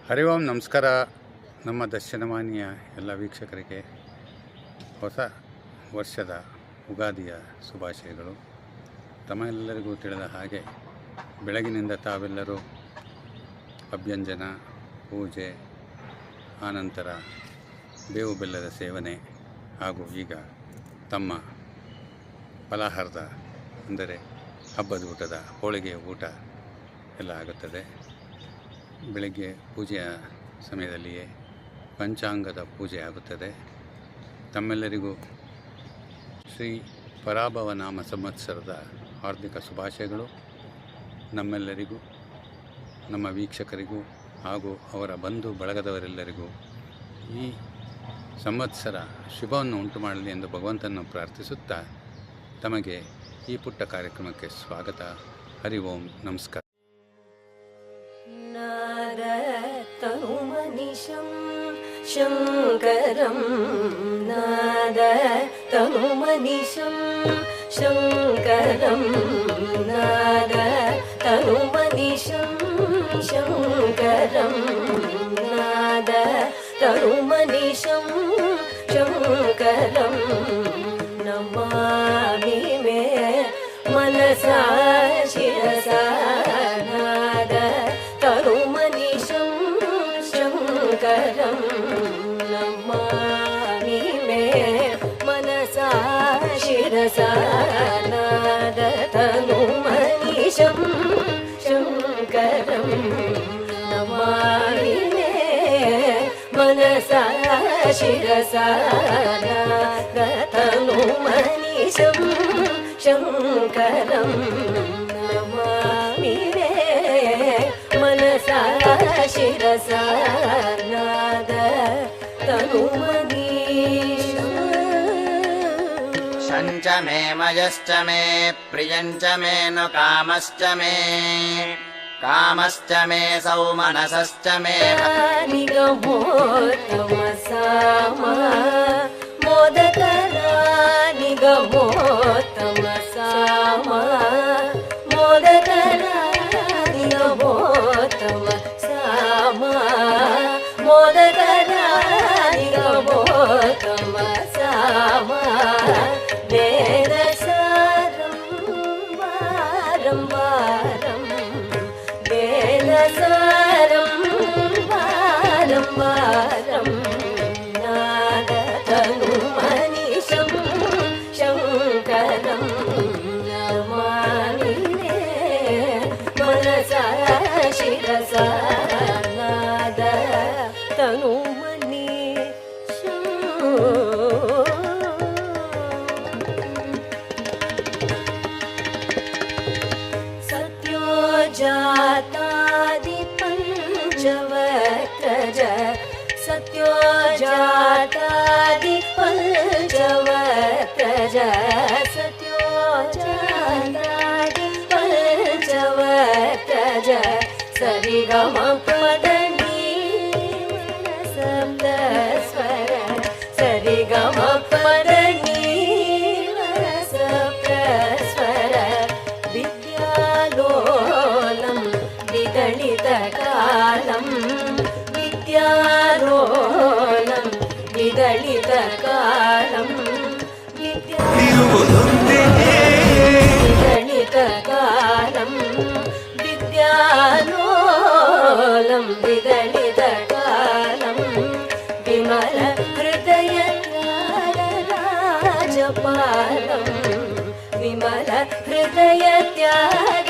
ಹರಿ ಓಂ ನಮಸ್ಕಾರ. ನಮ್ಮ ದರ್ಶನವಾಣಿಯ ಎಲ್ಲ ವೀಕ್ಷಕರಿಗೆ ಹೊಸ ವರ್ಷದ ಉಗಾದಿಯ ಶುಭಾಶಯಗಳು. ತಮ್ಮೆಲ್ಲರಿಗೂ ತಿಳಿದ ಹಾಗೆ ಬೆಳಗಿನಿಂದ ತಾವೆಲ್ಲರೂ ಅಭ್ಯಂಜನ, ಪೂಜೆ, ಆನಂತರ ಬೇವು ಬೆಲ್ಲದ ಸೇವನೆ ಹಾಗೂ ಈಗ ತಮ್ಮ ಫಲಾಹಾರದ ಅಂದರೆ ಹಬ್ಬದ ಊಟದ ಹೋಳಿಗೆ ಊಟ ಎಲ್ಲ ಆಗುತ್ತದೆ. ಬೆಳಗ್ಗೆ ಪೂಜೆಯ ಸಮಯದಲ್ಲಿಯೇ ಪಂಚಾಂಗದ ಪೂಜೆ ಆಗುತ್ತದೆ. ತಮ್ಮೆಲ್ಲರಿಗೂ ಶ್ರೀ ಪರಾಭವ ನಾಮ ಸಂವತ್ಸರದ ಹಾರ್ದಿಕ ಶುಭಾಶಯಗಳು. ನಮ್ಮೆಲ್ಲರಿಗೂ, ನಮ್ಮ ವೀಕ್ಷಕರಿಗೂ ಹಾಗೂ ಅವರ ಬಂಧು ಬಳಗದವರೆಲ್ಲರಿಗೂ ಈ ಸಂವತ್ಸರ ಶುಭವನ್ನು ಉಂಟು ಮಾಡಲಿ ಎಂದು ಭಗವಂತನನ್ನು ಪ್ರಾರ್ಥಿಸುತ್ತಾ ತಮಗೆ ಈ ಪುಟ್ಟ ಕಾರ್ಯಕ್ರಮಕ್ಕೆ ಸ್ವಾಗತ. ಹರಿ ಓಂ ನಮಸ್ಕಾರ. ನಾದತನುಮನಿಶಂ ಶಂಕರಂ ನಾದತನುಮನಿಶಂ ಶಂಕರಂ ನಾದತನುಮನಿಶಂ ಶಂಕರಂ ನಾದತನುಮನಿಶಂ ಶಂಕರಂ ನಮಾಮಿ ಮೇ ಮನಸಾ ಶಿರಸಾ ನಾದತನುಮನಿಶಂ ಶಂಕರಂ ನಮಾಮಿ ಮೇ ಮನಸಾ ಶಿರಸಾ ನಾದತನುಮನಿಶಂ ಶಂಕರಂ ನಮಾಮಿ ಮೇ ಮನಸಾ ಶಿರಸಾ ನಾದತನುಮನಿಶಂ ಶಂಕರಂ ನಮಾಮಿ ಮೇ ಮನಸಾ ಶಿರಸಾ ನಾದತನುಮನಿಶಂ. ಶಂಚ ಮೇ ಮಯಶ್ಚ ಮೇ ಪ್ರಿಯಂಚ ಮೇ ನು ಕಾಮಶ್ಚ ಮೇ ಕಾಮಶ್ಚ ಮೇ ಸೌಮನಸಶ್ಚ ಮೇ ನಿಗಮೋತ್ತಮ ಸಾಮ ಮೋದಕರ ನಿಗಮೋತ್ತಮ ಸಾಮ ಮೋದಕರ ನಿಗಮೋತ್ತಮ ಸಾಮ ಮೋದಕರ ನಿಗಮೋತ್ತಮ ಸಾಮ ವೇದ ಸಾರಂ ವಾರಂ ವಾರಂ ವೇದ ಸಾರಂ ವಾರಂ ವಾರಂ ನಾದತನುಮನಿಶಂ ಶಂಕರಂ ನಮಾಮಿ ಮೇ ಮನಸಾ ಶಿರಸಾ ನಾದತನುಮನಿಶಂ. ಸತ್ಯೋ ಜಾತಾದಿ ಪಂಚವಕ್ರಜ ಸತ್ಯೋ ಜಾತಾದಿ ಪಂಚವಕ್ರಜ ಸತ್ಯೋ ಜಾತಾದಿ ಪಂಚವಕ್ರಜ ಸರಿಗಮ ಪದನಿ ಸಪ್ತ ಸ್ವರ ಸರಿಗಮ ಪದನಿ ಸಪ್ತ ಸ್ವರ ವಿದ್ಯಾಲೋಲಂ ವಿದಳಿತ ಕಾಲಂ ವಿದ್ಯಾಲೋಲಂ ವಿದಳಿತ ಕಾಲಂ ವಿದಳಿತ ಕಾಲಂ ವಿದ್ಯಾಲೋಲಂ ವಿದಳಿತ ಕಾಲಂ ವಿಮಲ ಹೃದಯ ರಾಜಪಾಲಂ ವಿಮಲ ಹೃದಯ ತ್ಯಾಗ